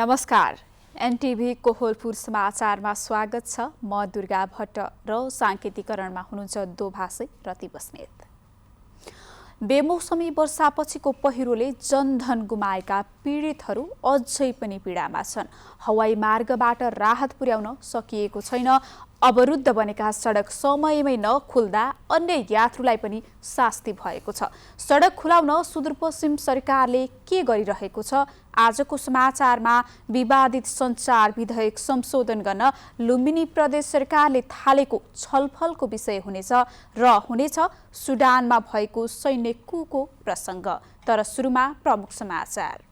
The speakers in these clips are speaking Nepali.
नमस्कार। एनटिभी कोहलपुर समाचारमा स्वागत छ। म दुर्गा भट्ट र साङ्केतिकरणमा हुनुहुन्छ दोभाषी रति बस्नेत। बेमौसमी वर्षापछिको पहिरोले जनधन गुमाएका पीडितहरू अझै पनि पीडामा छन्। हवाई मार्गबाट राहत पुर्याउन सकिएको छैन। अवरुद्ध बनेका सडक समयमै नखुल्दा अन्य यात्रुलाई पनि शास्ति भएको छ। सडक खुलाउन सुदूरपश्चिम सरकारले के गरिरहेको छ? आजको समाचारमा विवादित सञ्चार विधेयक संशोधन गर्न लुम्बिनी प्रदेश सरकारले थालेको छलफलको विषय हुनेछ र हुनेछ सुडानमा भएको सैन्य कुको प्रसङ्ग। तर सुरुमा प्रमुख समाचार।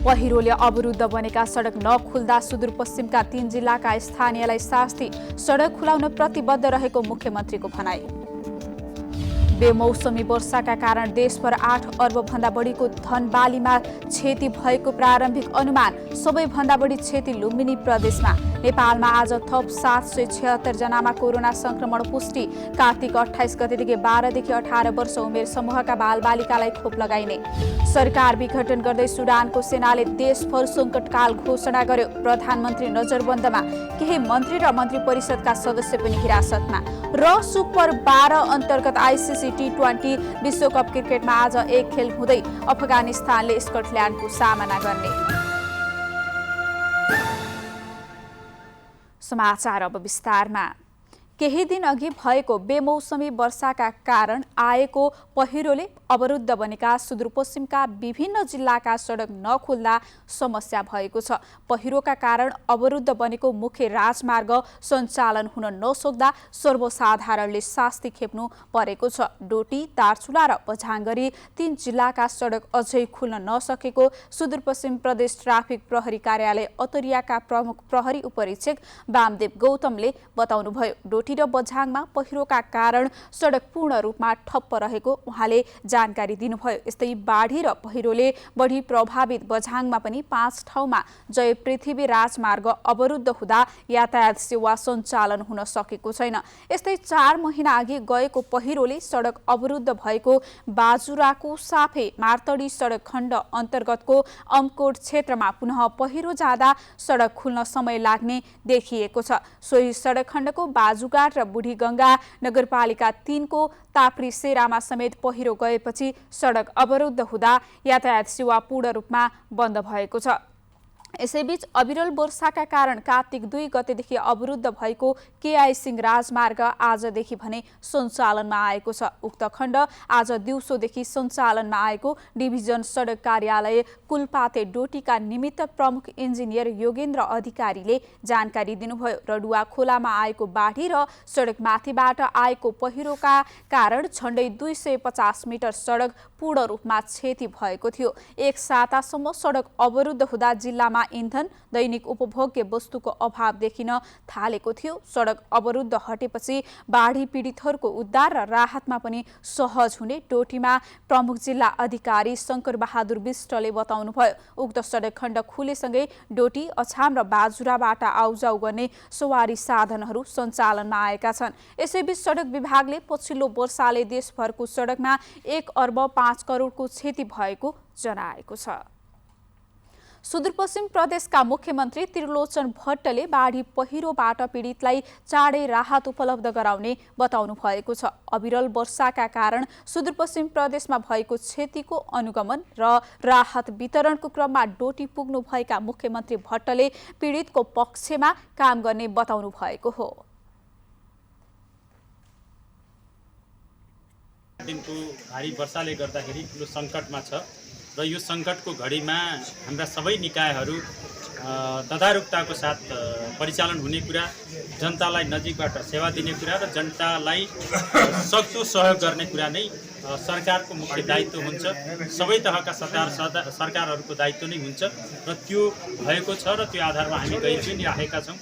पहिरोले अवरुद्ध बनेका सडक नखुल्दा सुदूरपश्चिमका 3 जिल्लाका स्थानीयलाई शास्ति। सडक खुलाउन प्रतिबद्ध रहेको मुख्यमन्त्रीको भनाई। बेमौसमी वर्षाका कारण देशभर 8 अर्ब भन्दा बढीको धनबालीमा क्षति भएको प्रारम्भिक अनुमान। सबैभन्दा बढी क्षति लुम्बिनी प्रदेशमा। नेपालमा आज थप 776 जनामा कोरोना संक्रमण पुष्टि। कार्तिक 28 गतेदेखि 12 देखि 18 वर्ष उमेर समूहका बालबालिकालाई खोप लगाइने। सरकार विघटन गर्दै सुडानको सेनाले देशभर सङ्कटकाल घोषणा गर्यो। प्रधानमन्त्री नजरबन्दमा। केही मन्त्री र मन्त्री परिषदका सदस्य पनि हिरासतमा। र सुपर 12 अन्तर्गत आइसिसी T20 विश्वकप क्रिकेटमा आज एक खेल हुँदै अफगानिस्तानले स्कटल्यान्डको सामना गर्ने। समाचार अब विस्तारमा। केही दिन अघि भएको बेमौसमी वर्षाका कारण आएको पहिरोले अवरुद्ध बनेका सुदूरपश्चिमका विभिन्न जिल्लाका सडक नखुल्दा समस्या भएको छ। पहिरोका कारण अवरुद्ध बनेको मुख्य राजमार्ग सञ्चालन हुन नसक्दा सर्वसाधारणले शास्ति खेप्नु परेको छ। डोटी, दार्चुला र बझाङ्गरी 3 जिल्लाका सडक अझै खुल्न नसकेको सुदूरपश्चिम प्रदेश ट्राफिक प्रहरी कार्यालय अतरियाका प्रमुख प्रहरी उपरीक्षक वामदेव गौतमले बताउनुभयो। डोटी र बझाङमा पहिरोका कारण सडक पूर्ण रूपमा ठप्प रहेको उहाँले जानकारी दिनुभयो। यस्तै बाढी र पहिरोले बढी प्रभावित बझाङमा पनि 5 ठाउँमा जय पृथ्वी राजमार्ग अवरुद्ध हुँदा यातायात सेवा सञ्चालन हुन सकेको छैन। यस्तै 4 महिना अघि गएको पहिरोले सडक अवरुद्ध भएको बाजुराको साफे मार्तडी सडक खण्ड अन्तर्गतको अमकोट क्षेत्रमा पुनः पहिरो जाँदा सडक खुल्न समय लाग्ने देखिएको छ। सोही सडक खण्डको बाजुघाट र बुढीगङ्गा नगरपालिका 3 को ताप्री सेरामा समेत पहिरो गएपछि सडक अवरुद्ध हुँदा यातायात सेवा पूर्ण रूपमा बन्द भएको छ। यसैबीच अविरल वर्षाका कारण कार्तिक 2 गतेदेखि अवरुद्ध भएको केआई सिंह राजमार्ग आजदेखि भने सञ्चालनमा आएको छ। उक्त खण्ड आज दिउँसोदेखि सञ्चालनमा आएको डिभिजन सडक कार्यालय कुलपाते डोटीका निमित्त प्रमुख इन्जिनियर योगेन्द्र अधिकारीले जानकारी दिनुभयो। रडुवा खोलामा आएको बाढी र सडक माथिबाट आएको पहिरोका कारण झण्डै 250 मिटर सडक पूर्ण रूपमा क्षति भएको थियो। एक सातासम्म सडक अवरुद्ध हुँदा जिल्लामा इन्धन, दैनिक उपभोग्य वस्तुको अभाव देखिन थालेको थियो। सडक अवरुद्ध हटेपछि बाढी पीडितहरूको उद्धार र राहतमा पनि सहज हुने डोटीमा प्रमुख जिल्ला अधिकारी शङ्कर बहादुर विष्टले बताउनुभयो। उक्त सडक खण्ड खुलेसँगै डोटी, अछाम र बाजुराबाट आउजाउ गर्ने सवारी साधनहरू सञ्चालनमा आएका छन्। यसैबीच सडक विभागले पछिल्लो वर्षाले देशभरको सडकमा 1 अर्ब 5 करोडको क्षति भएको जनाएको छ। सुदूरपश्चिम प्रदेशका मुख्यमन्त्री त्रिलोचन भट्टले बाढी पहिरोबाट पीडितलाई चाँडै राहत उपलब्ध गराउने बताउनु भएको छ। अविरल वर्षाका कारण सुदूरपश्चिम प्रदेशमा भएको क्षतिको अनुगमन र राहत वितरणको क्रममा डोटी पुग्नुभएका मुख्यमन्त्री भट्टले पीडितको पक्षमा काम गर्ने बताउनु भएको हो। दिनको भारी वर्षाले गर्दाखेरि ठुलो सङ्कटमा छ र यो सङ्कटको घडीमा हाम्रा सबै निकायहरू तदारुकताको साथ परिचालन हुने कुरा, जनतालाई नजिकबाट सेवा दिने कुरा र जनतालाई सक्दो सहयोग गर्ने कुरा नै सरकारको मुख्य दायित्व हुन्छ। सबै तहका सरकारहरूको दायित्व नै हुन्छ र त्यो भएको छ र त्यो आधारमा हामी गहिरो राखेका छौँ।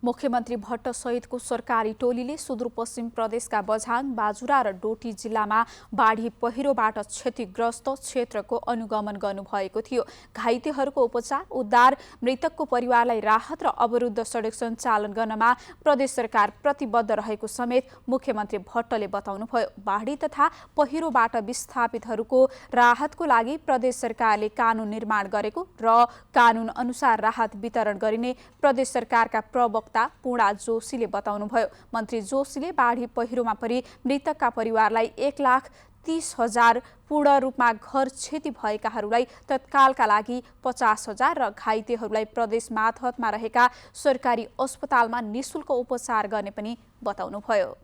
मुख्यमन्त्री भट्ट सहितको सरकारी टोलीले सुदूरपश्चिम प्रदेशका बझाङ, बाजुरा र डोटी जिल्लामा बाढी पहिरोबाट क्षतिग्रस्त क्षेत्रको अनुगमन गर्नुभएको थियो। घाइतेहरूको उपचार, उद्धार, मृतकको परिवारलाई राहत र अवरुद्ध सडक सञ्चालन गर्नमा प्रदेश सरकार प्रतिबद्ध रहेको समेत मुख्यमन्त्री भट्टले बताउनुभयो। बाढी तथा पहिरोबाट विस्थापितहरूको राहतको लागि प्रदेश सरकारले कानून निर्माण गरेको र कानून अनुसार राहत वितरण गरिने प्रदेश सरकारका प्रवक्ता पूर्णा जोशीले बताउनुभयो। मन्त्री जोशीले बाढी पहिरोमा परि मृतकका परिवारलाई 1,30,000 पूर्ण रूपमा घर क्षति भएकाहरूलाई तत्कालका लागि 50,000 र घाइतेहरूलाई प्रदेश मातहतमा रहेका सरकारी अस्पतालमा निशुल्क उपचार गर्ने पनि बताउनुभयो।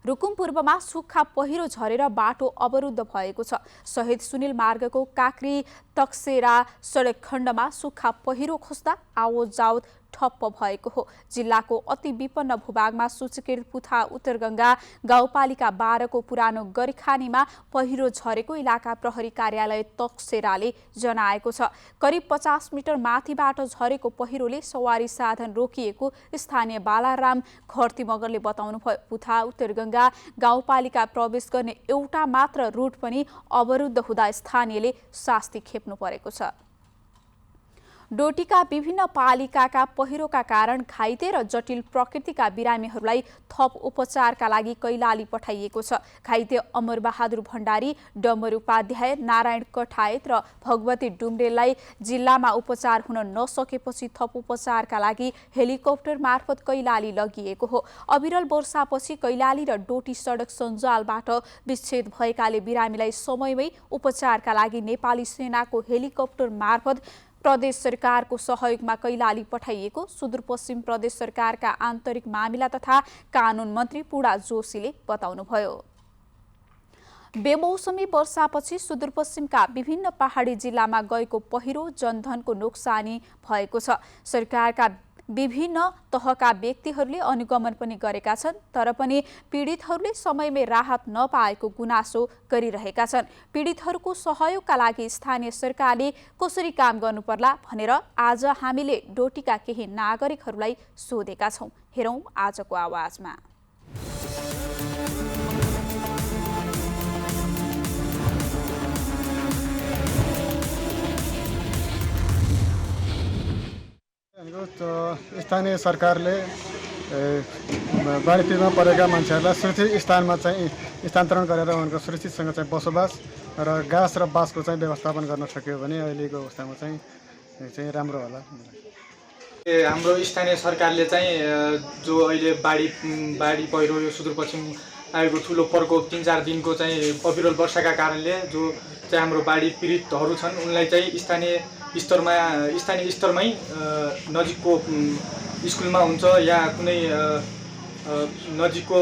रुकुम पूर्वमा सुक्खा पहिरो झरेर बाटो अवरुद्ध भएको छ। शहीद सुनिल मार्गको काक्री तकसेरा सडक खण्डमा सुक्खा पहिरो खस्दा आवतजावत ठप्प भएको हो। जिल्लाको अति विपन्न भूभागमा सूचीकृत पुथा उत्तरगंगा गाउँपालिका 12 को पुरानो गरीखानीमा पहिरो झरेको इलाका प्रहरी कार्यालय तकसेराले जनाएको छ। करिब 50 मिटर माथिबाट झरेको पहिरोले सवारी साधन रोकिएको स्थानीय बालाराम घरती मगरले बताउनुभयो। पुथा उत्तरगंगा गाउँपालिका प्रवेश गर्ने एउटा मात्र रुट पनि अवरुद्ध हुँदा स्थानीयले शास्ति खेप्नु परेको छ। डोटीका विभिन्न पालिकाका पहिरोका कारण घाइते र जटिल प्रकृतिका बिरामीहरूलाई थप उपचारका लागि कैलाली पठाइएको छ। घाइते अमरबहादुर भण्डारी, डम्बर उपाध्याय, नारायण कठायत र भगवती डुम्रेललाई जिल्लामा उपचार हुन नसकेपछि थप उपचारका लागि हेलिकप्टर मार्फत कैलाली लगिएको हो। अविरल वर्षापछि कैलाली र डोटी सडक सञ्जालबाट विच्छेद भएकाले बिरामीलाई समयमै उपचारका लागि नेपाली सेनाको हेलिकप्टर मार्फत प्रदेश सरकारको सहयोगमा कैलाली पठाइएको सुदूरपश्चिम प्रदेश सरकारका आन्तरिक मामिला तथा कानून मन्त्री पूर्णा जोशीले बताउनुभयो। बेमौसमी वर्षापछि सुदूरपश्चिमका विभिन्न पहाडी जिल्लामा गएको पहिरो जनधनको नोक्सानी भएको छ। सरकारका विभिन्न तहका व्यक्तिहरूले अनुगमन पनि गरेका छन्, तर पनि पीडितहरूले समयमै राहत नपाएको गुनासो गरिरहेका छन्। पीडितहरूको सहयोगका लागि स्थानीय सरकारले कसरी काम गर्नुपर्ला भनेर आज हामीले डोटीका केही नागरिकहरूलाई सोधेका छौं। हेरौं आजको आवाजमा। स्थानीय सरकारले बाढी पीडमा परेका मान्छेहरूलाई सुरक्षित स्थानमा चाहिँ स्थानान्तरण गरेर उनको सुरक्षितसँग चाहिँ बसोबास र घाँस र बाँसको चाहिँ व्यवस्थापन गर्न सक्यो भने अहिलेको अवस्थामा चाहिँ राम्रो होला। हाम्रो स्थानीय सरकारले चाहिँ जो अहिले बाढी पहिरो यो सुदूरपश्चिम आएको ठुलो प्रकोप 3-4 दिनको चाहिँ अविरल वर्षाका कारणले जो चाहिँ हाम्रो बाढी पीडितहरू छन् उनलाई चाहिँ स्थानीय स्तरमै नजिकको स्कुलमा हुन्छ या कुनै नजिकको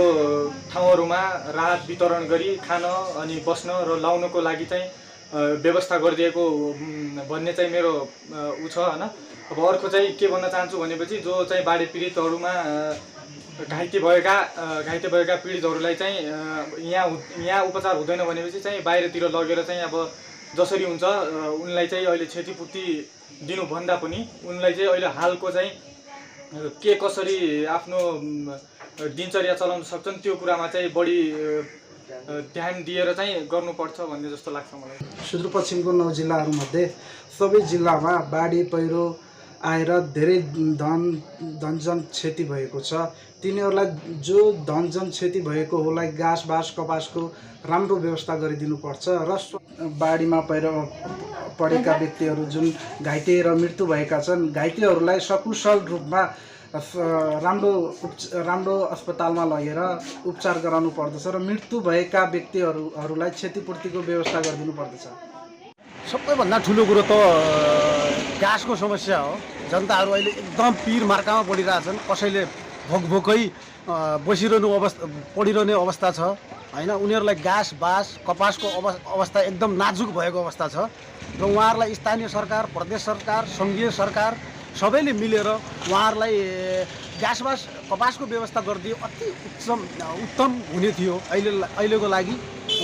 ठाउँहरूमा राहत वितरण गरी खान अनि बस्न र लाउनको लागि चाहिँ व्यवस्था गरिदिएको भन्ने चाहिँ मेरो उ छ हैन। अब अर्को चाहिँ के भन्न चाहन्छु भनेपछि जो चाहिँ बाढी पीडितहरूमा घाइते भएका पीडितहरूलाई चाहिँ यहाँ उपचार हुँदैन भनेपछि चाहिँ बाहिरतिर लगेर चाहिँ अब जसरी हुन्छ उनलाई चाहिँ अहिले क्षतिपूर्ति दिनुभन्दा पनि उनलाई चाहिँ अहिले हालको चाहिँ के कसरी आफ्नो दिनचर्या चलाउन सक्छन् त्यो कुरामा चाहिँ बढी ध्यान दिएर चाहिँ गर्नुपर्छ भन्ने जस्तो लाग्छ मलाई। सुदूरपश्चिमको 9 जिल्लाहरूमध्ये सबै जिल्लामा बाढी पहिरो आएर धेरै धनजन क्षति भएको छ। तिनीहरूलाई जो धनजन क्षति भएको होलाई घाँस बाँस कपासको राम्रो व्यवस्था गरिदिनुपर्छ र बाढीमा परेका व्यक्तिहरू जुन घाइते र मृत्यु भएका छन् घाइतेहरूलाई सकुशल रूपमा राम्रो अस्पतालमा लगेर उपचार गराउनु पर्दछ र मृत्यु भएका व्यक्तिहरूलाई क्षतिपूर्तिको व्यवस्था गरिदिनु पर्दछ। सबैभन्दा ठुलो कुरो त घाँसको समस्या हो। जनताहरू अहिले एकदम पीर मार्कामा पडिरहेछन्। कसैले भोकभोकै पडिरहने अवस्था छ हैन। उनीहरूलाई घाँस बाँस कपासको अवस्था एकदम नाजुक भएको अवस्था छ र उहाँहरूलाई स्थानीय सरकार, प्रदेश सरकार, सङ्घीय सरकार सबैले मिलेर उहाँहरूलाई घाँस बाँस कपासको व्यवस्था गरिदिए अति उत्तम हुने थियो। अहिलेको लागि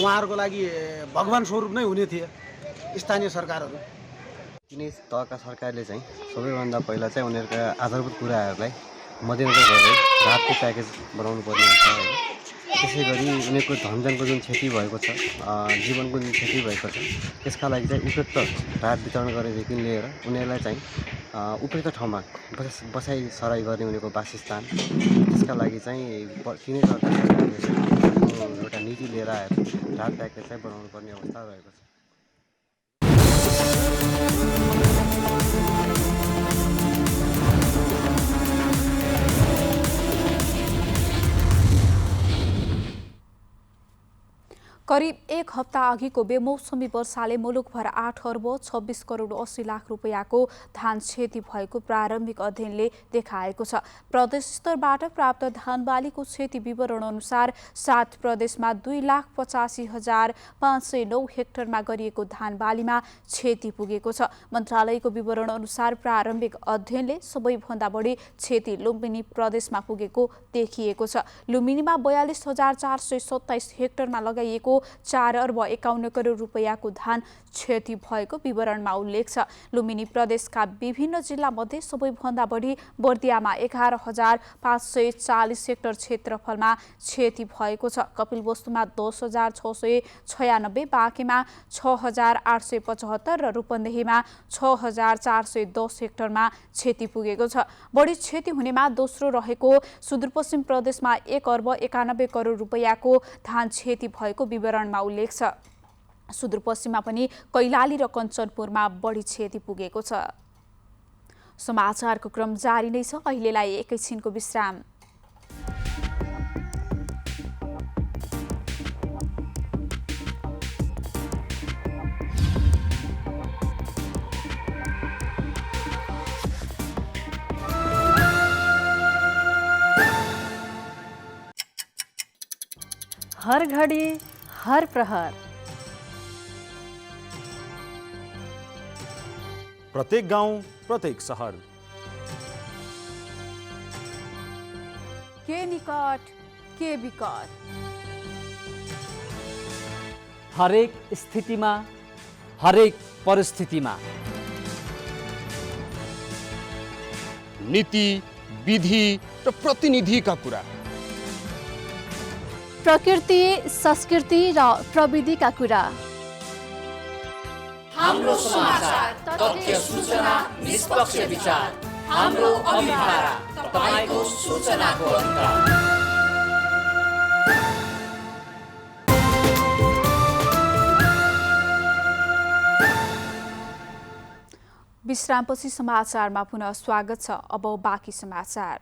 उहाँहरूको लागि भगवान स्वरूप नै हुने थिए स्थानीय सरकारहरू। कुनै तहका सरकारले चाहिँ सबैभन्दा पहिला चाहिँ उनीहरूका आधारभूत कुराहरूलाई मध्यनजर गर्दै राहतको प्याकेज बनाउनु पर्ने हुन्छ होइन। त्यसै गरी उनीहरूको धनजनको जुन क्षति भएको छ, जीवनको जुन क्षति भएको छ, त्यसका लागि चाहिँ उपयुक्त राहत वितरण गरेदेखि लिएर उनीहरूलाई चाहिँ उपयुक्त ठाउँमा बसाइ सराई गर्ने उनीहरूको वासस्थान, त्यसका लागि चाहिँ तिनै तहका सरकारले एउटा नीति लिएर आएर राहत प्याकेज चाहिँ बनाउनु पर्ने अवस्था रहेको छ। करिब एक हप्ता अघिको बेमौसमी वर्षाले मुलुकभर 8 अर्ब 26 करोड 80 लाख रुपियाँको धान क्षति भएको प्रारम्भिक अध्ययनले देखाएको छ। प्रदेश स्तरबाट प्राप्त धान बालीको क्षति विवरण अनुसार 7 प्रदेशमा 2,85,509 हेक्टरमा गरिएको धान बालीमा क्षति पुगेको छ। मन्त्रालयको विवरण अनुसार प्रारम्भिक अध्ययनले सबैभन्दा बढी क्षति लुम्बिनी प्रदेशमा पुगेको देखिएको छ। लुम्बिनीमा 42,427 हेक्टरमा लगाइएको 4 अर्ब 51 करोड रुपियाँको धान क्षति भएको विवरणमा उल्लेख छ। लुम्बिनी प्रदेशका विभिन्न जिल्ला मध्ये सबैभन्दा बढी बर्दियामा 11,540 हेक्टर क्षेत्रफलमा क्षति भएको छ। कपिलवस्तुमा 10,696, बाँकेमा 6,875 र रूपन्देहीमा 6,410 हेक्टरमा क्षति पुगेको छ। बढी क्षति हुनेमा दोस्रो रहेको सुदूरपश्चिम प्रदेशमा 1 अर्ब 91 करोड रुपियाँको धान क्षति भएको विवरणमा उल्लेख छ। सुदूरपश्चिममा पनि कैलाली र कञ्चनपुरमा बढी क्षति पुगेको छ। समाचारको क्रम जारी नै छ। अहिलेलाई एकैछिनको विश्राम। हर घड़ी हर प्रहर, प्रत्येक गाउँ, प्रत्येक शहर, के निकट के विकट, हरेक स्थितिमा हरेक परिस्थितिमा नीति, विधि र प्रतिनिधिका कुरा, प्रकृति, संस्कृति र प्रविधिका कुरा, हाम्रो समाचार, तथ्य, सूचना, निष्पक्ष विचार, हाम्रो अभिभारा, तपाईको सूचनाको अधिकार। विश्रामपछि समाचारमा पुनः स्वागत छ। अब बाँकी समाचार।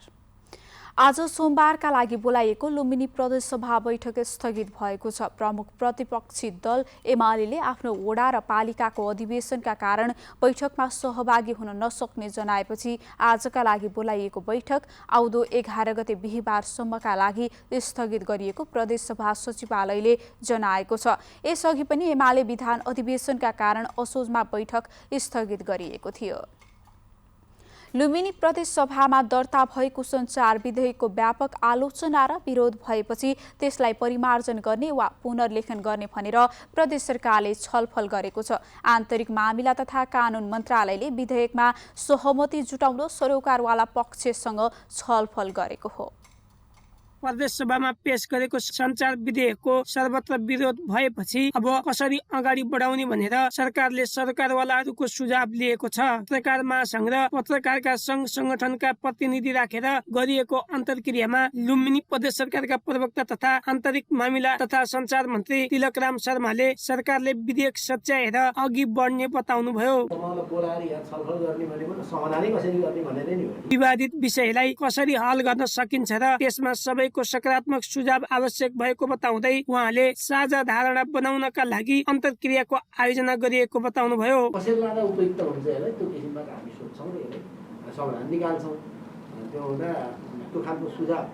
आज सोमबारका लागि बोलाइएको लुम्बिनी प्रदेश सभा बैठक स्थगित भएको छ। प्रमुख प्रतिपक्षी दल एमाले आफ्नो वडा र पालिकाको अधिवेशनका कारण बैठकमा सहभागी हुन नसक्ने जनाएपछि आजका लागि बोलाइएको बैठक आउँदो 11 गते बिहीबारसम्मका लागि स्थगित गरिएको प्रदेश सभा सचिवालयले जनाएको छ। यसअघि पनि एमाले विधान अधिवेशनका कारण असोजमा बैठक स्थगित गरिएको थियो। लुम्बिनी प्रदेश सभामा दर्ता भएको सञ्चार विधेयकको व्यापक आलोचना र विरोध भएपछि त्यसलाई परिमार्जन गर्ने वा पुनर्लेखन गर्ने भनेर प्रदेश सरकारले छलफल गरेको छ। आन्तरिक मामिला तथा कानुन मन्त्रालयले विधेयकमा सहमति जुटाउन सरोकारवाला पक्षसँग छलफल गरेको हो। प्रदेश सभामा पेश गरेको सञ्चार विधेयकको सर्वत्र विरोध भएपछि अब कसरी अगाडि बढाउने भनेर सरकारले सरकारवालाहरूको सुझाव लिएको छ। पत्रकार महासंघ र पत्रकारका संघ संगठनका प्रतिनिधि राखेर गरिएको अन्तर्क्रियामा लुम्बिनी प्रदेश सरकारका प्रवक्ता तथा आन्तरिक मामिला तथा सञ्चार मन्त्री तिलकराम शर्माले सरकारले विधेयक सच्याएर अघि बढ्ने बताउनुभयो। विवादित विषयलाई कसरी हल गर्न सकिन्छ र त्यसमा सबै को सकारात्मक सुझाव आवश्यक भएको बताउँदै उहाँले साझा धारणा बनाउनका लागि अन्तर्क्रियाको आयोजना गरिएको बताउनुभयो। कसैलाई उपयुक्त हुन्छ हैन, त्यो किसिमबाट हामी सोच्छौं र समाधान निकाल्छौं। त्यो हुँदा त्यो खालको सुझाव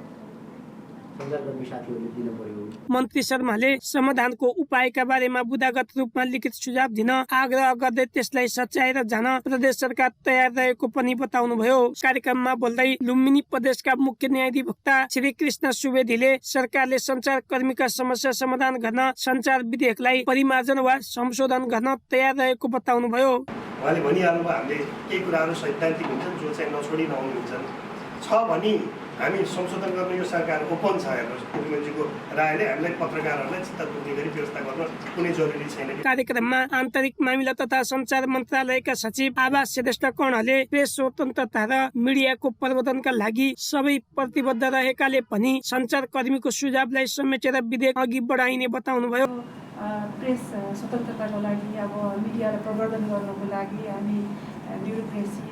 सञ्चारकर्मी साथीहरूले दिन पर्यो। मन्त्री शर्माले समाधानको उपायका बारेमा बुदागत रूपमा लिखित सुझाव दिन आग्रह गर्दै त्यसलाई सच्याएर जान प्रदेश सरकार तयार रहेको पनि बताउनुभयो। कार्यक्रममा बोल्दै लुम्बिनी प्रदेशका मुख्य न्यायाधिवक्ता श्री कृष्ण सुवेदीले सरकारले सञ्चारकर्मीका समस्या समाधान गर्न सञ्चार विधेयकलाई परिमार्जन वा संशोधन गर्न तयार रहेको बताउनुभयो। उहाँले भनिहाल्नुभयो हामीले केही कुराहरू सैद्धान्तिक हुन्छन् जो चाहिँ नछोडी नआउनुहुन्छन् छ भने हामी संशोधन गर्ने यो सरकार ओपन छ। हेर्नुहोस् मुख्यमन्त्रीको रायले हामीलाई पत्रकारहरूलाई चित्त बुझ्ने गरी व्यवस्था गर्न कुनै जरुरी छैन। कार्यक्रममा आन्तरिक मामिला तथा सञ्चार मन्त्रालयका सचिव आवास श्रेष्ठ कर्णले प्रेस स्वतन्त्रता र मिडियाको प्रवर्धनका लागि सबै प्रतिबद्ध रहेकाले पनि सञ्चारकर्मीको सुझावलाई समेटेर विधेयक अघि बढाइने बताउनुभयो। प्रेस स्वतन्त्रताको लागि अब मिडियालाई प्रवर्धन गर्नको लागि हामी ब्युरोक्रेसी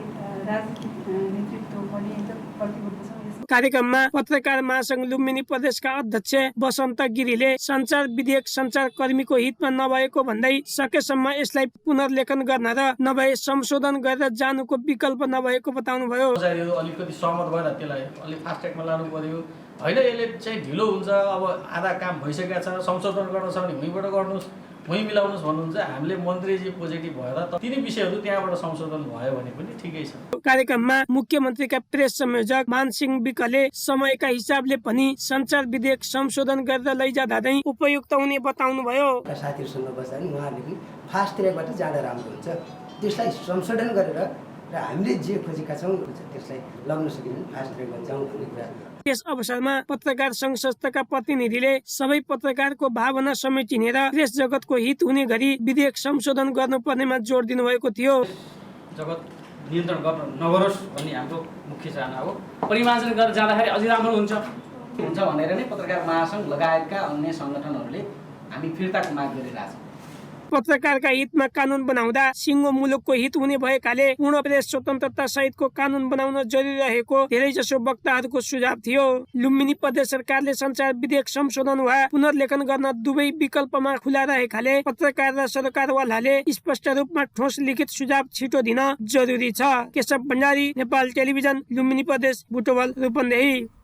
राजनीतिक नेतृत्व पनि एकदम प्रतिबद्ध छौँ। कार्यक्रममा पत्रकार महासंघ लुम्बिनी प्रदेशका अध्यक्ष वसन्त गिरीले सञ्चार विधेयक सञ्चारकर्मीको हितमा नभएको भन्दै सकेसम्म यसलाई पुनर्लेखन गर्न र नभए संशोधन गरेर जानुको विकल्प नभएको बताउनुभयो। अलिकति सहमत भएर त्यसलाई अलिक फास्ट ट्र्याकमा लानु पर्यो होइन, यसले चाहिँ ढिलो हुन्छ। अब आधा काम भइसकेको छ, संशोधन गर्न छ भने भुइँबाट गर्नुहोस्, भुइँ मिलाउनुहोस् भन्नुहुन्छ। हामीले मन्त्रीजी पोजिटिभ भएर तिनी विषयहरू त्यहाँबाट संशोधन भयो भने पनि ठिकै छ। कार्यक्रममा मुख्यमन्त्रीका प्रेस संयोजक मानसिंह विकले समयका हिसाबले पनि सञ्चार विधेयक संशोधन गरेर लैजाँदै उपयुक्त हुने बताउनुभयो। साथीहरूसँग बस्दा नि उहाँहरूले पनि फास्ट ट्र्याकबाट जाँदा राम्रो हुन्छ। त्यसलाई संशोधन गरेर र हामीले जे खोजेका छौँ त्यसलाई लग्न सकिने फास्ट ट्र्याकमा जाउँ भन्ने कुरा। यस अवसरमा पत्रकार संघ संस्थाका प्रतिनिधिले सबै पत्रकारको भावना समेटिने र प्रेस जगतको हित हुने गरी विधेयक संशोधन गर्नुपर्नेमा जोड दिनुभएको थियो। जगत नियन्त्रण गर्न नगरोस् भन्ने हाम्रो मुख्य चाहना हो। परिमार्जन गरेर जाँदाखेरि अझै राम्रो हुन्छ भनेर नै पत्रकार महासंघ लगायतका अन्य सङ्गठनहरूले हामी फिर्ताको माग गरिरहेका छौँ। पत्रकारका हितमा कानुन बनाउँदा सिङ्गो मुलुकको हित हुने भएकाले पूर्ण प्रेस स्वतन्त्रता सहितको कानुन बनाउन जरुरी रहेको धेरैजसो वक्ताहरूको सुझाव थियो। लुम्बिनी प्रदेश सरकारले सञ्चार विधेयक संशोधन वा पुनर्लेखन गर्न दुवै विकल्पमा खुला रहेकाले पत्रकार र सरकारवालाले स्पष्ट रूपमा ठोस लिखित सुझाव छिटो दिन जरुरी छ। केशव भण्डारी, नेपाल टेलिभिजन, लुम्बिनी प्रदेश, बुटवल, रूपन्देही।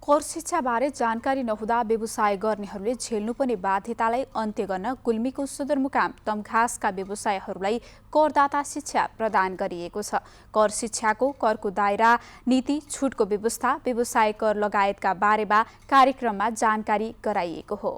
कर शिक्षाबारे जानकारी नहुँदा व्यवसाय गर्नेहरूले झेल्नुपर्ने बाध्यतालाई अन्त्य गर्न गुल्मीको सदरमुकाम तमघासका व्यवसायहरूलाई करदाता शिक्षा प्रदान गरिएको छ। कर शिक्षाको करको दायरा, नीति, छुटको व्यवस्था, व्यवसाय कर लगायतका बारेमा कार्यक्रममा जानकारी गराइएको हो।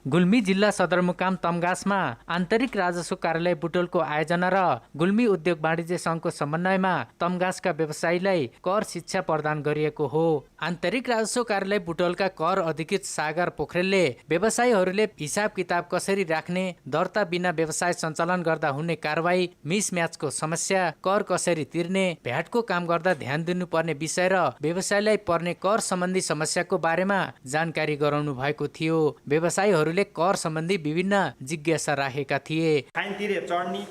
गुल्मी जिल्ला सदरमुकाम तमघासमा आन्तरिक राजस्व कार्यालय बुटोलको आयोजना र गुल्मी उद्योग वाणिज्य सङ्घको समन्वयमा तमघासका व्यवसायीलाई कर शिक्षा प्रदान गरिएको हो। आन्तरिक राजस्व कार्यालय बुटोलका कर अधिकृत सागर पोखरेलले व्यवसायीहरूले हिसाब किताब कसरी राख्ने, दर्ता बिना व्यवसाय सञ्चालन गर्दा हुने कारवाही, मिसम्याचको समस्या, कर कसरी तिर्ने, भ्याटको काम गर्दा ध्यान दिनुपर्ने विषय र व्यवसायलाई पर्ने कर सम्बन्धी समस्याको बारेमा जानकारी गराउनु भएको थियो। व्यवसायीहरू कर सम्बन्धी विभिन्न जिज्ञासा राखेका थिए। फाइन तिरे चढ्ने,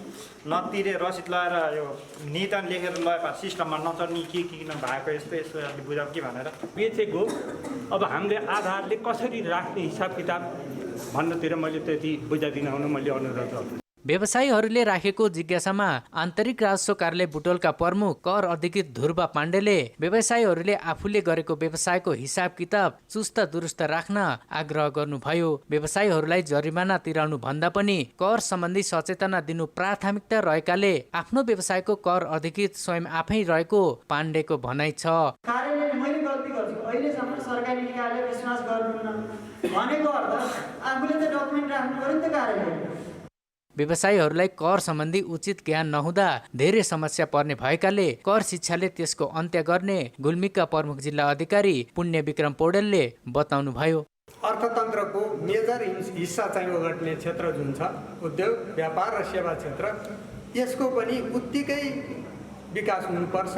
नतिरे रसिद लगाएर यो नीतन लेखेर लगाए सिस्टममा नचढ्ने के किन भएको यस्तो यस्तो बुझाउ के भनेर बेचेको। अब हामीले आधारले कसरी राख्ने हिसाब किताब भन्नतिर मैले त्यति बुझाइदिन हुन मैले अनुरोध गर्छु। व्यवसायीहरूले राखेको जिज्ञासामा आन्तरिक राजस्व कार्यालय बुटोलका प्रमुख कर अधिकृत ध्रुव पाण्डेले व्यवसायीहरूले आफूले गरेको व्यवसायको हिसाब किताब चुस्त दुरुस्त राख्न आग्रह गर्नुभयो। व्यवसायीहरूलाई जरिमाना तिराउनु भन्दा पनि कर सम्बन्धी सचेतना दिनु प्राथमिकता रहेकाले आफ्नो व्यवसायको कर अधिकृत स्वयं आफै रहेको पाण्डेको भनाइ छ। व्यवसायीहरूलाई कर सम्बन्धी उचित ज्ञान नहुँदा धेरै समस्या पर्ने भएकाले कर शिक्षाले त्यसको अन्त्य गर्ने गुल्मीका प्रमुख जिल्ला अधिकारी पुण्य विक्रम पौडेलले बताउनुभयो। अर्थतन्त्रको मेजर हिस्सा चाहिँ ओगट्ने क्षेत्र जुन छ उद्योग, व्यापार र सेवा क्षेत्र, यसको पनि उत्तिकै विकास हुनुपर्छ।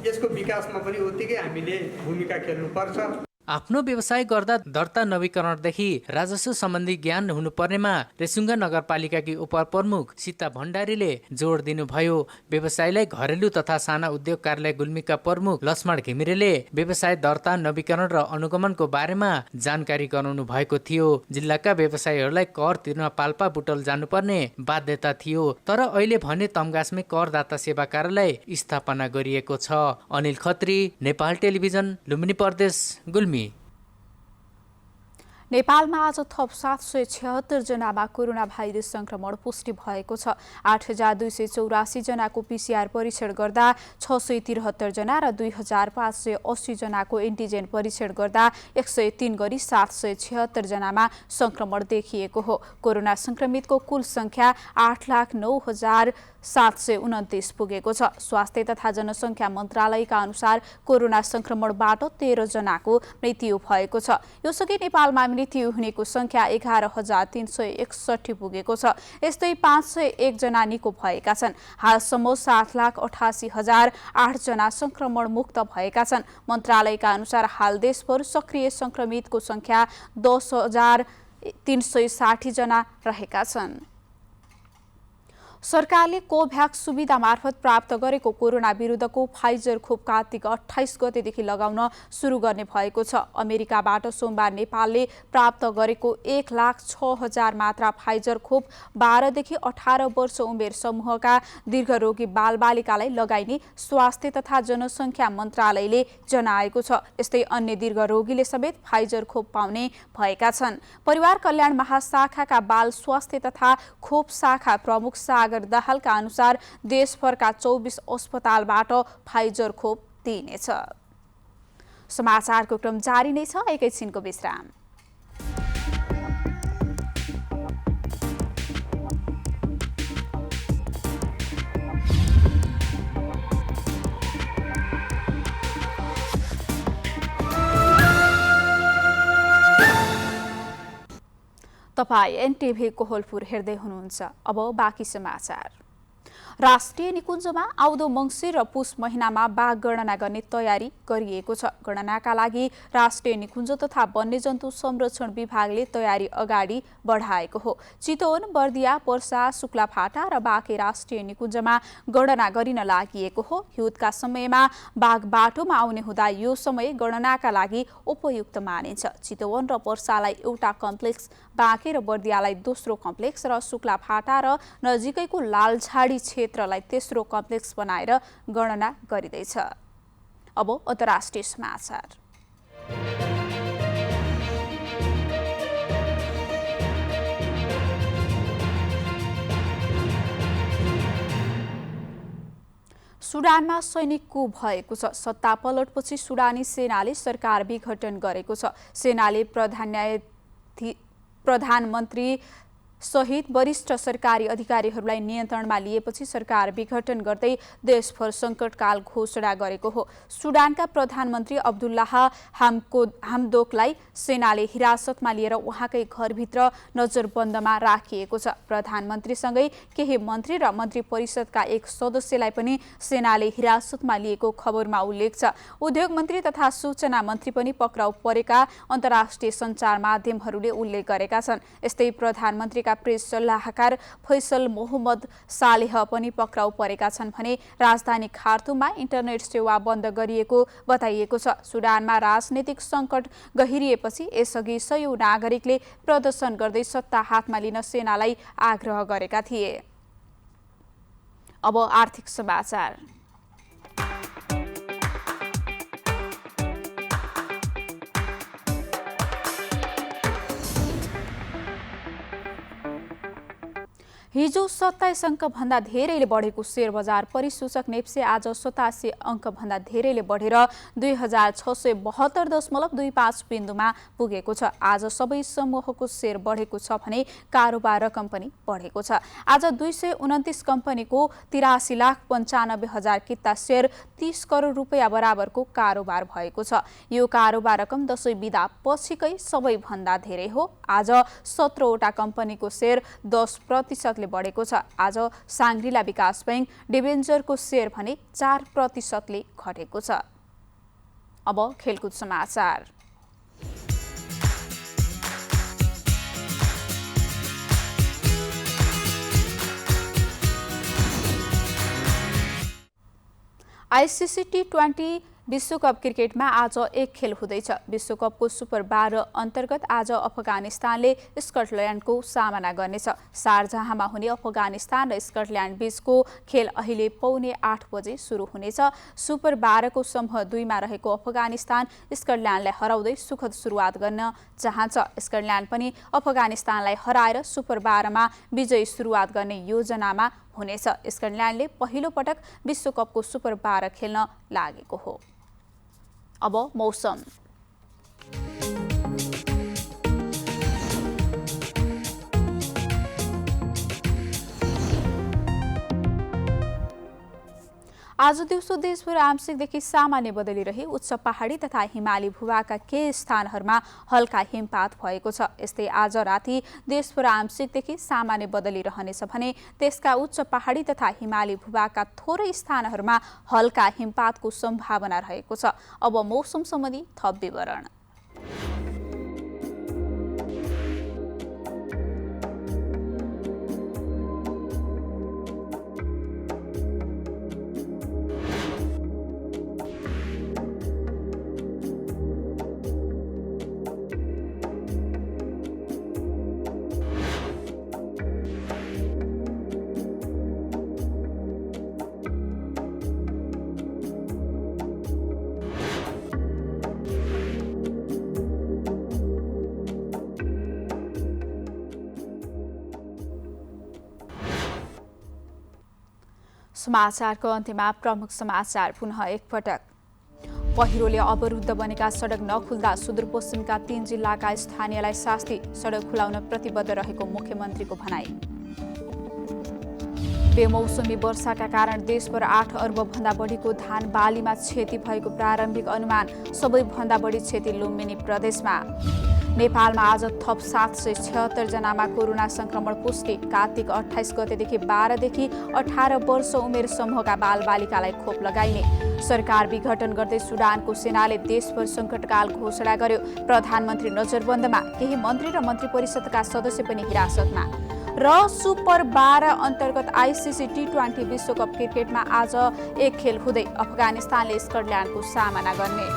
यसको विकासमा पनि उत्तिकै हामीले भूमिका खेल्नुपर्छ। आफ्नो व्यवसाय गर्दा दर्ता नवीकरणदेखि राजस्व सम्बन्धी ज्ञान हुनुपर्नेमा रेसुङ्गा नगरपालिकाकी उपप्रमुख सीता भण्डारीले जोड दिनुभयो। व्यवसायलाई घरेलु तथा साना उद्योग कार्यालय गुल्मीका प्रमुख लक्ष्मण घिमिरेले व्यवसाय दर्ता नवीकरण र अनुगमनको बारेमा जानकारी गराउनु भएको थियो। जिल्लाका व्यवसायीहरूलाई कर तिर्न पाल्पा बुटोल जानुपर्ने बाध्यता थियो, तर अहिले भने तमघासमै करदाता सेवा कार्यालय स्थापना गरिएको छ। अनिल खत्री, नेपाल टेलिभिजन, लुम्बिनी प्रदेश, गुल्मी। नेपालमा आज थप 776 जनामा कोरोना भाइरस संक्रमण पुष्टि भएको छ। 8284 जनाको PCR परीक्षण गर्दा 673 जना र 2580 जनाको एन्टिजेन परीक्षण गर्दा 103 गरी 776 जनामा संक्रमण देखिएको हो। कोरोना संक्रमितको कुल संख्या 8,09,729 पुगेको छ। स्वास्थ्य तथा जनसंख्या मन्त्रालयका अनुसार कोरोना संक्रमणबाट 13 जनाको मृत्यु भएको छ। यसअघि नेपालमा मृत्यु हुनेको संख्या 11,361 पुगेको छ। यस्तै 501 जना निको भएका छन्। हालसम्म 7,88,008 जना संक्रमण मुक्त भएका छन्। मन्त्रालयका अनुसार हाल देशभर सक्रिय संक्रमितको संख्या 10,360 जना रहेका छन्। सरकारले कोभ्याक्स सुविधा मार्फत प्राप्त गरेको कोरोना विरुद्धको फाइजर खोप कार्तिक 28 गतेदेखि लगाउन सुरु गर्ने भएको छ। अमेरिकाबाट सोमबार नेपालले प्राप्त गरेको 1,06,000 मात्रा फाइजर खोप 12 देखि 18 वर्ष उमेर समूहका दीर्घरोगी बालबालिकालाई लगाइने स्वास्थ्य तथा जनसंख्या मन्त्रालयले जनाएको छ। यस्तै अन्य दीर्घरोगीले समेत फाइजर खोप पाउने भएका छन्। परिवार कल्याण महाशाखाका बाल स्वास्थ्य तथा खोप शाखा प्रमुख सागर दाहालका अनुसार देशभरका 24 अस्पतालबाट फाइजर खोप दिइनेछ। समाचारको क्रम जारी नै छ, एकैछिनको विश्राम। तपाई एनटिभी कोहलपुर हेर्दै हुनुहुन्छ। अब बाँकी समाचार। राष्ट्रिय निकुञ्जमा आउँदो मङ्सिर र पुष महिनामा बाघ गणना गर्ने तयारी गरिएको छ। गणनाका लागि राष्ट्रिय निकुञ्ज तथा वन्यजन्तु संरक्षण विभागले तयारी अगाडि बढाएको हो। चितवन, बर्दिया, पर्सा, शुक्लाफाटा र बाँके राष्ट्रिय निकुञ्जमा गणना गरिन लागि हो। हिउँदका समयमा बाघ बाटोमा आउने हुँदा यो समय गणनाका लागि उपयुक्त मानिन्छ। चितवन र पर्सालाई एउटा कम्प्लेक्स, बाँके र बर्दियालाई दोस्रो कम्प्लेक्स र शुक्लाफाटा र नजिकैको लालझाडी क्षेत्रलाई तेस्रो कम्प्लेक्स बनाएर गणना गरिँदैछ। अब अन्तर्राष्ट्रिय समाचार। सुडानमा सैनिक कू भएको छ। सत्ता पलटपछि सुडानी सेनाले सरकार विघटन गरेको छ। सेनाले प्रधानमन्त्री सहित वरिष्ठ सरकारी अधिकारीहरूलाई नियन्त्रणमा लिएपछि सरकार विघटन गर्दै देशभर सङ्कटकाल घोषणा गरेको हो। सुडानका प्रधानमन्त्री अब्दुल्लाह हामदोकलाई सेनाले हिरासतमा लिएर उहाँकै घरभित्र नजरबन्दमा राखिएको छ। प्रधानमन्त्रीसँगै केही मन्त्री र मन्त्री परिषदका एक सदस्यलाई पनि सेनाले हिरासतमा लिएको खबरमा उल्लेख छ। उद्योग मन्त्री तथा सूचना मन्त्री पनि पक्राउ परेका अन्तर्राष्ट्रिय सञ्चार माध्यमहरूले उल्लेख गरेका छन्। यस्तै प्रधानमन्त्रीका प्रेस सल्लाहकार फैसल मोहम्मद सालेह पनि पक्राउ परेका छन् भने राजधानी खार्तुममा इन्टरनेट सेवा बन्द गरिएको बताइएको छ। सुडानमा राजनीतिक सङ्कट गहिरिएपछि यसअघि 100 नागरिकले प्रदर्शन गर्दै सत्ता हातमा लिन सेनालाई आग्रह गरेका थिए। अब आर्थिक समाचार। हिजो 27 अङ्कभन्दा धेरैले बढेको शेयर बजार परिसूचक नेप्से आज 87 अङ्कभन्दा धेरैले बढेर 2672.25 बिन्दुमा पुगेको छ। आज सबै समूहको शेयर बढेको छ भने कारोबार रकम पनि बढेको छ। आज 229 कम्पनीको 83,95,000 किता शेयर 30 करोड रुपियाँ बराबरको कारोबार भएको छ। यो कारोबार रकम दशैं बिदा पछिकै सबैभन्दा धेरै हो। आज 17वटा कम्पनीको शेयर 10% बढेको छ। आज साङ्ग्रिला विकास बैंक डिबेन्चरको शेयर भने 4% घटेको छ। अब खेलकुद समाचार। आइसिसी T20 विश्वकप क्रिकेटमा आज एक खेल हुँदैछ। विश्वकपको सुपर 12 अन्तर्गत आज अफगानिस्तानले स्कटल्यान्डको सामना गर्नेछ। शारजाहमा हुने अफगानिस्तान र स्कटल्यान्ड बीचको खेल अहिले 7:45 बजे सुरु हुनेछ। सुपर 12 को समूह 2 मा रहेको अफगानिस्तान स्कटल्यान्डलाई हराउँदै सुखद सुरुवात गर्न चाहन्छ। स्कटल्यान्ड पनि अफगानिस्तानलाई हराएर सुपर 12 मा विजयी सुरुवात गर्ने योजनामा हुनेछ। स्कटल्यान्डले पहिलो पटक विश्वकपको सुपर 12 खेल्न लागेको हो। अब मौसम। आज दिउँसो देशभर आंशिकदेखि सामान्य बदली रही उच्च पहाडी तथा हिमाली भूभागका केही स्थानहरूमा हल्का हिमपात भएको छ। यस्तै आज राति देशभर आंशिकदेखि सामान्य बदली रहनेछ भने त्यसका उच्च पहाडी तथा हिमाली भूभागका थोरै स्थानहरूमा हल्का हिमपातको सम्भावना रहेको छ। अब मौसम सम्बन्धी थप विवरण। समाचारको अन्त्यमा प्रमुख समाचार पुनः एकपटक। पहिरोले अवरुद्ध बनेका सडक नखुल्दा सुदूरपश्चिमका 3 जिल्लाका स्थानीयलाई शास्ति, सडक खुलाउन प्रतिबद्ध रहेको मुख्यमन्त्रीको भनाई। बेमौसमी वर्षाका कारण देशभर 8 अर्ब भन्दा बढीको धान बालीमा क्षति भएको प्रारम्भिक अनुमान। सबैभन्दा बढी क्षति लुम्बिनी प्रदेशमा। नेपालमा आज थप 776 जनामा कोरोना संक्रमण पुष्टि। कार्तिक 28 गतेदेखि 12 देखि 18 वर्ष उमेर समूहका बालबालिकालाई खोप लगाइने। सरकार विघटन गर्दै सुडानको सेनाले देशभर सङ्कटकाल घोषणा गर्यो। प्रधानमन्त्री नजरबन्दमा, केही मन्त्री र मन्त्री परिषदका सदस्य पनि हिरासतमा। र सुपर 12 अन्तर्गत आइसिसी T20 विश्वकप क्रिकेटमा आज एक खेल हुँदै अफगानिस्तानले स्कटल्यान्डको सामना गर्ने।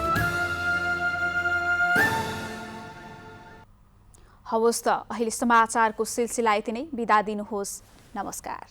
हवस् त अहिले समाचारको सिलसिला यति नै। बिदा दिनुहोस्। नमस्कार।